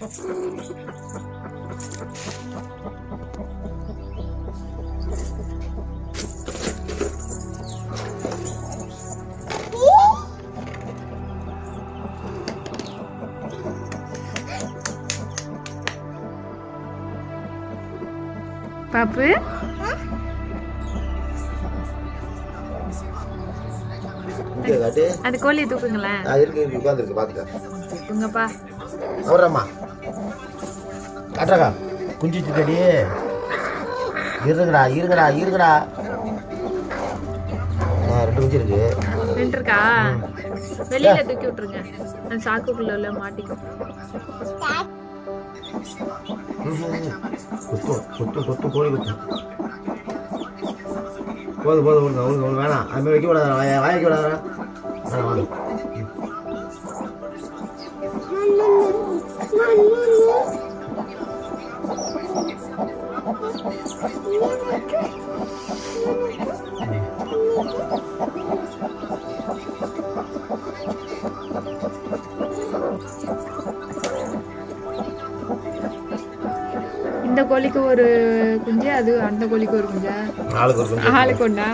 பாப்பு அது கோழியை தூக்குங்களேன். தூக்குங்கப்பா. அவரம்மா காட்டுறாக்கா குஞ்சிச்சு கடி இருங்கடா இருங்கடா இருங்கடா. 2 குஞ்சு இருக்கு. 2 இருக்கா? வெளியில தூக்கி விட்டுருங்க. அந்த சாக்குக்குள்ள உள்ள மாட்டிக்கும். கொத்து கோழி கொத்து. போதும் ஒழுங்கு வேணாம். அது மாதிரி வைக்க கூடாது. வாய வைக்க கூடாது. இந்த கோழிக்கு ஒரு குஞ்சு, அது அந்த கோழிக்கு ஒரு குஞ்சா? ஆளுக்கு ஒரு குஞ்சு. ஆளுக்கு ஒண்ணா?